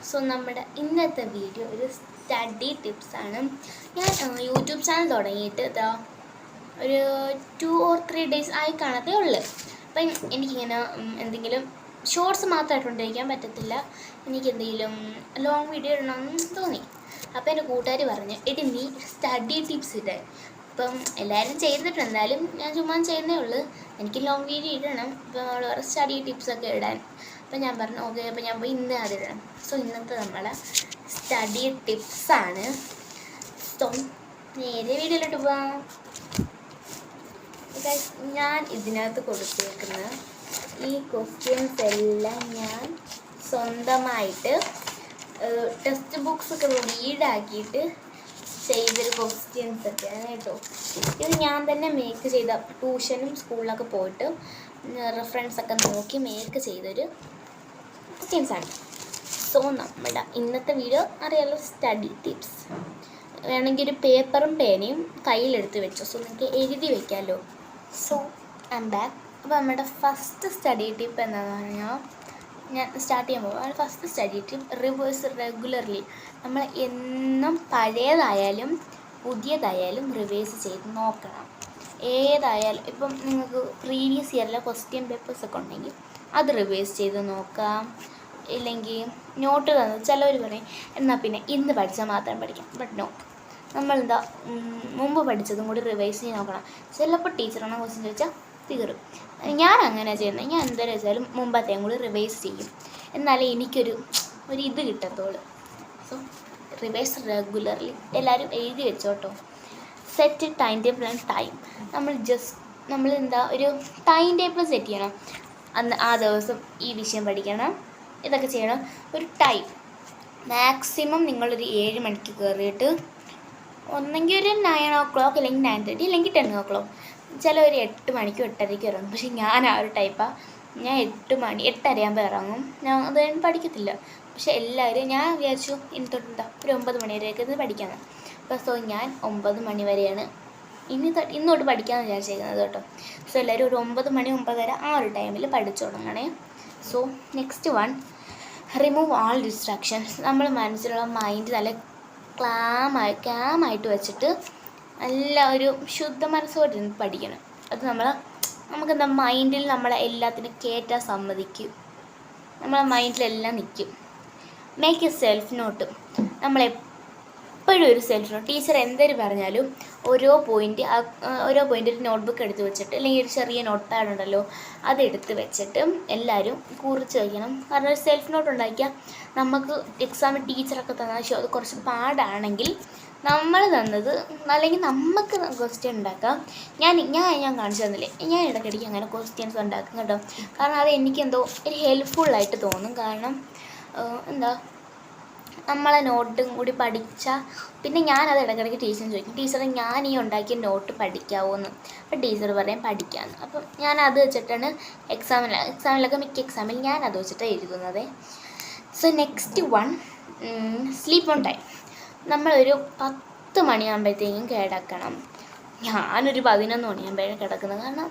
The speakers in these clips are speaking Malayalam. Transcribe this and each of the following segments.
സോ നമ്മുടെ ഇന്നത്തെ വീഡിയോ ഒരു സ്റ്റഡി ടിപ്സാണ്. ഞാൻ യൂട്യൂബ് ചാനൽ തുടങ്ങിയിട്ട് ഇതാ ഒരു 2 or 3 days ആയി കാണത്തേ ഉള്ളു. അപ്പം എനിക്കിങ്ങനെ എന്തെങ്കിലും ഷോർട്സ് മാത്രമായിട്ടുകൊണ്ടിരിക്കാൻ പറ്റത്തില്ല, എനിക്ക് എന്തെങ്കിലും ലോങ് വീഡിയോ ഇടണമെന്ന് തോന്നി. അപ്പോൾ എൻ്റെ കൂട്ടുകാർ പറഞ്ഞു, എടി നീ സ്റ്റഡി ടിപ്സ് ഇടാൻ. ഇപ്പം എല്ലാവരും ചെയ്തിട്ട് എന്തായാലും ഞാൻ ചുമ്മാ ചെയ്യുന്നേ ഉള്ളൂ, എനിക്ക് ലോങ് വീഡിയോ ഇടണം, ഇപ്പോൾ നമ്മൾ വേറെ സ്റ്റഡി ടിപ്സൊക്കെ ഇടാൻ. അപ്പം ഞാൻ പറഞ്ഞു ഓക്കെ, അപ്പോൾ ഞാൻ പോയി ഇന്ന് അതിടണം. സോ ഇന്നത്തെ നമ്മളെ സ്റ്റഡി ടിപ്സാണ്. സോ നേരെ വീഡിയോയിലോട്ട് പോവാം. ഞാൻ ഇതിനകത്ത് കൊടുത്തേക്കുന്ന ഈ ക്വസ്റ്റ്യൻസ് എല്ലാം ഞാൻ സ്വന്തമായിട്ട് ടെക്സ്റ്റ് ബുക്സൊക്കെ റീഡാക്കിയിട്ട് ചെയ്തൊരു ക്വസ്റ്റ്യൻസ് ഒക്കെയാണ് കേട്ടോ. ഇത് ഞാൻ തന്നെ മേക്ക് ചെയ്ത, ട്യൂഷനും സ്കൂളിലൊക്കെ പോയിട്ട് റെഫറൻസൊക്കെ നോക്കി മേക്ക് ചെയ്തൊരു ക്വസ്റ്റ്യൻസാണ്. സോ നമ്മുടെ ഇന്നത്തെ വീഡിയോ അറിയാലോ, സ്റ്റഡി ടിപ്സ്. വേണമെങ്കിൽ ഒരു പേപ്പറും പേനയും കയ്യിലെടുത്ത് വെച്ചോ, സോ നിങ്ങൾക്ക് എഴുതി വയ്ക്കാമല്ലോ. So I am back. അപ്പോൾ നമ്മുടെ ഫസ്റ്റ് സ്റ്റഡി ടിപ്പ് എന്താണെന്ന് പറഞ്ഞാൽ, ഞാൻ സ്റ്റാർട്ട് ചെയ്യാൻ പോകും. First study tip, reverse regularly. നമ്മൾ എന്നും പഴയതായാലും പുതിയതായാലും റിവേഴ്സ് ചെയ്ത് നോക്കണം. ഏതായാലും ഇപ്പം നിങ്ങൾക്ക് പ്രീവിയസ് ഇയറിലെ ക്വസ്റ്റ്യൻ പേപ്പേഴ്സൊക്കെ ഉണ്ടെങ്കിൽ അത് റിവേഴ്സ് ചെയ്ത് നോക്കാം. ഇല്ലെങ്കിൽ നോട്ട് തന്നത് ചിലവർ പറയും എന്നാൽ പിന്നെ ഇന്ന് പഠിച്ചാൽ മാത്രം പഠിക്കാം. ബട്ട് നോ, നമ്മളെന്താ മുമ്പ് പഠിച്ചതും കൂടി റിവൈസ് ചെയ്ത് നോക്കണം. ചിലപ്പോൾ ടീച്ചറാണ് ക്വസ്റ്റ്യൻ ചോദിച്ചാൽ തീരും. ഞാൻ അങ്ങനെ ചെയ്യുന്നത്, ഞാൻ എന്താ വെച്ചാലും മുമ്പത്തെയും കൂടി റിവൈസ് ചെയ്യും, എന്നാലേ എനിക്കൊരു ഇത് കിട്ടത്തുള്ളൂ. So revise regularly. എല്ലാവരും എഴുതി വെച്ചോട്ടോ. Set time table and time. നമ്മൾ എന്താ ഒരു ടൈം ടേബിൾ സെറ്റ് ചെയ്യണം. അന്ന് ആ ദിവസം ഈ വിഷയം പഠിക്കണം, ഇതൊക്കെ ചെയ്യണം. ഒരു ടൈം മാക്സിമം നിങ്ങളൊരു 7 മണിക്ക് കയറിയിട്ട് ഒന്നെങ്കിൽ ഒരു 9 o'clock, അല്ലെങ്കിൽ 9:30, അല്ലെങ്കിൽ 10 o'clock. ചിലവർ 8 മണിക്കും 8:30ക്കും ഇറങ്ങും. പക്ഷെ ഞാൻ ആ ഒരു ടൈപ്പാണ്. ഞാൻ 8:30 ആകുമ്പോൾ ഇറങ്ങും. ഞാൻ അത് പഠിക്കത്തില്ല. പക്ഷെ എല്ലാവരും ഞാൻ വിചാരിച്ചു ഇനി തൊട്ടുണ്ടാ ഒരു 9 മണി വരെയൊക്കെ ഇത് പഠിക്കാമെന്ന്. അപ്പോൾ സോ ഞാൻ 9 മണി വരെയാണ് ഇന്നോട്ട് പഠിക്കാമെന്ന് വിചാരിച്ചേക്കുന്നത് കേട്ടോ. സോ എല്ലാവരും ഒരു 9 മണി 9:30 ആ ഒരു ടൈമിൽ പഠിച്ചു തുടങ്ങണേ. സോ നെക്സ്റ്റ് വൺ, റിമൂവ് ആൾ ഡിസ്ട്രാക്ഷൻസ്. നമ്മൾ മനസ്സിലുള്ള മൈൻഡ് നല്ല ക്ലാമായിട്ട് വെച്ചിട്ട് നല്ല ഒരു ശുദ്ധ മനസ്സോടെ പഠിക്കണം. അത് നമുക്കെന്താ മൈൻഡിൽ നമ്മളെ എല്ലാത്തിനും കയറ്റാൻ സമ്മതിക്കും. നമ്മളെ മൈൻഡിലെല്ലാം നിൽക്കും. Make a self note. നമ്മളെപ്പോഴും ഒരു സെൽഫ് നോട്ട്. ടീച്ചർ എന്തൊരു പറഞ്ഞാലും ഓരോ പോയിൻ്റ് ഒരു നോട്ട്ബുക്ക് എടുത്ത് വെച്ചിട്ട്, അല്ലെങ്കിൽ ഒരു ചെറിയ നോട്ട് പാഡ് ഉണ്ടല്ലോ അതെടുത്ത് വെച്ചിട്ട് എല്ലാവരും കുറിച്ച് വയ്ക്കണം. കാരണം ഒരു സെൽഫ് നോട്ട് ഉണ്ടാക്കിയാൽ നമുക്ക് എക്സാമിൽ ടീച്ചറൊക്കെ തന്നാൽ അത് കുറച്ച് പാടാണെങ്കിൽ നമ്മൾ തന്നത്, അല്ലെങ്കിൽ നമുക്ക് ക്വസ്റ്റ്യൻ ഉണ്ടാക്കാം. ഞാൻ കാണിച്ചു തന്നില്ലേ, ഞാൻ ഇടയ്ക്കിടയ്ക്ക് അങ്ങനെ ക്വസ്റ്റ്യൻസ് ഉണ്ടാക്കും കേട്ടോ. കാരണം അത് എനിക്കെന്തോ ഒരു ഹെൽപ്ഫുള്ളായിട്ട് തോന്നും. കാരണം എന്താ നമ്മളെ നോട്ടും കൂടി പഠിച്ചാൽ പിന്നെ ഞാനത് ഇടയ്ക്കിടയ്ക്ക് ടീച്ചറിന് ചോദിക്കും, ടീച്ചറെ ഞാൻ ഈ ഉണ്ടാക്കിയ നോട്ട് പഠിക്കാമോ എന്ന്. അപ്പോൾ ടീച്ചർ പറയും പഠിക്കാമെന്ന്. അപ്പം ഞാനത് വെച്ചിട്ടാണ് എക്സാമിലൊക്കെ മിക്ക എക്സാമിൽ ഞാനത് വെച്ചിട്ടാണ് എഴുതുന്നത്. So next one, sleep on time. നമ്മളൊരു 10 മണിയാകുമ്പോഴത്തേക്കും കിടക്കണം. ഞാനൊരു 11 മണിയാകുമ്പോഴേ കിടക്കുന്നത്. കാരണം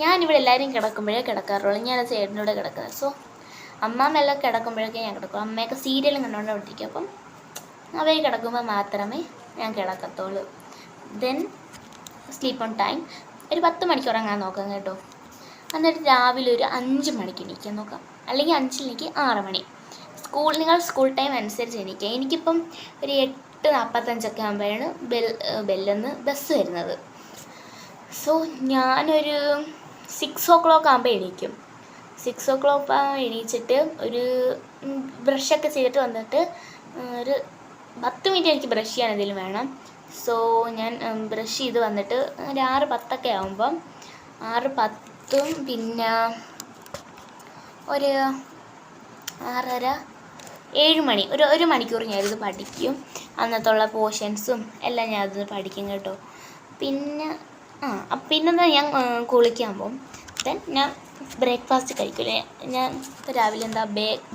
ഞാനിവിടെ എല്ലാവരും കിടക്കുമ്പോഴേ കിടക്കാറുള്ളൂ. ഞാൻ ചേട്ടനോടെ കിടക്കുന്നത്. സോ അമ്മാമെല്ലാം കിടക്കുമ്പോഴൊക്കെ ഞാൻ കിടക്കും. അമ്മയൊക്കെ സീരിയലും കണ്ടുകൊണ്ടിരിക്കും. അപ്പം അവർ കിടക്കുമ്പോൾ മാത്രമേ ഞാൻ കിടക്കത്തുള്ളൂ. Then sleep on time. ഒരു 10 മണിക്ക് ഉറങ്ങാൻ നോക്കാം കേട്ടോ. എന്നിട്ട് രാവിലെ ഒരു 5 മണിക്ക് എണീക്കാൻ നോക്കാം, അല്ലെങ്കിൽ 5 എനിക്ക് 6 മണി. നിങ്ങൾ സ്കൂൾ ടൈം അനുസരിച്ച് എണീക്കുക. എനിക്കിപ്പം ഒരു 8:45 ആകുമ്പോഴാണ് ബെല്ലെന്ന് ബസ് വരുന്നത്. സോ ഞാനൊരു 6 o'clock ആകുമ്പോൾ എണീക്കും. 6 o'clock എണീച്ചിട്ട് ഒരു ബ്രഷൊക്കെ ചെയ്തിട്ട് വന്നിട്ട് ഒരു 10 മിനിറ്റ് എനിക്ക് ബ്രഷ് ചെയ്യാൻ എന്തെങ്കിലും വേണം. സോ ഞാൻ ബ്രഷ് ചെയ്ത് വന്നിട്ട് ഒരു 6:10 ആകുമ്പം 6:10 പിന്നെ ഒരു 6:30 7 മണി, ഒരു മണിക്കൂർ ഞാനിത് പഠിക്കും. അന്നത്തുള്ള പോർഷൻസും എല്ലാം ഞാനത് പഠിക്കും കേട്ടോ. പിന്നെന്താ ഞാൻ കുളിക്കാൻ പോകും. ദെൻ ഞാൻ ബ്രേക്ക്ഫാസ്റ്റ് കഴിക്കില്ല. ഞാൻ രാവിലെ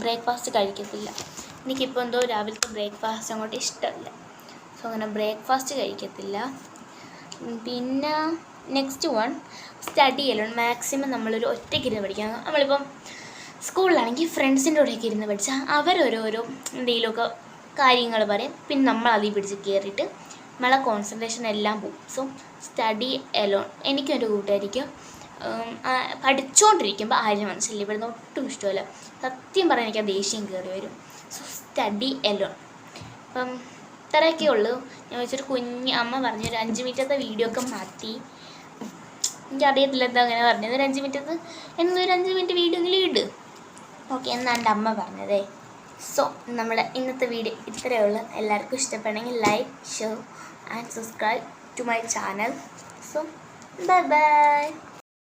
ബ്രേക്ക്ഫാസ്റ്റ് കഴിക്കത്തില്ല. എനിക്കിപ്പോൾ എന്തോ രാവിലത്തെ ബ്രേക്ക്ഫാസ്റ്റ് അങ്ങോട്ട് ഇഷ്ടമല്ല. സോ അങ്ങനെ ബ്രേക്ക്ഫാസ്റ്റ് കഴിക്കത്തില്ല. പിന്നെ നെക്സ്റ്റ് വൺ, സ്റ്റഡി ചെയ്യണം. മാക്സിമം നമ്മളൊരു ഒറ്റയ്ക്കിരുന്ന് പഠിക്കാം. നമ്മളിപ്പം സ്കൂളിലാണെങ്കിൽ ഫ്രണ്ട്സിൻ്റെ കൂടെയൊക്കെ ഇരുന്ന് പഠിച്ചാൽ അവരോരോരോ എന്തെങ്കിലുമൊക്കെ കാര്യങ്ങൾ പറയും. പിന്നെ നമ്മൾ അതിൽ പിടിച്ച് കയറിയിട്ട് നമ്മളെ കോൺസെൻട്രേഷൻ എല്ലാം പോകും. So study alone. എനിക്കും എൻ്റെ കൂട്ടുകാരിക്കും പഠിച്ചുകൊണ്ടിരിക്കുമ്പോൾ ആരും മനസ്സില്ല, ഇവിടുന്ന് ഒട്ടും ഇഷ്ടമല്ല. സത്യം പറഞ്ഞാൽ എനിക്ക് ആ ദേഷ്യം കയറി വരും. So study alone. അപ്പം ഇത്രയൊക്കെ ഉള്ളൂ. ഞാൻ വെച്ചൊരു കുഞ്ഞ് അമ്മ പറഞ്ഞൊരു 5 മിനിറ്റത്തെ വീഡിയോ ഒക്കെ മാറ്റി. എനിക്കറിയത്തില്ല എന്താ അങ്ങനെ പറഞ്ഞത്. ഒരു 5 മിനിറ്റത്ത് എന്നൊരു 5 മിനിറ്റ് വീഡിയോ എങ്കിലും ഇട്. ഓക്കെ എന്നാണ് എൻ്റെ അമ്മ പറഞ്ഞതേ. സോ നമ്മുടെ ഇന്നത്തെ വീഡിയോ ഇത്രയേ ഉള്ളൂ. എല്ലാവർക്കും ഇഷ്ടപ്പെടണമെങ്കിൽ like, share and subscribe to my channel. So bye by.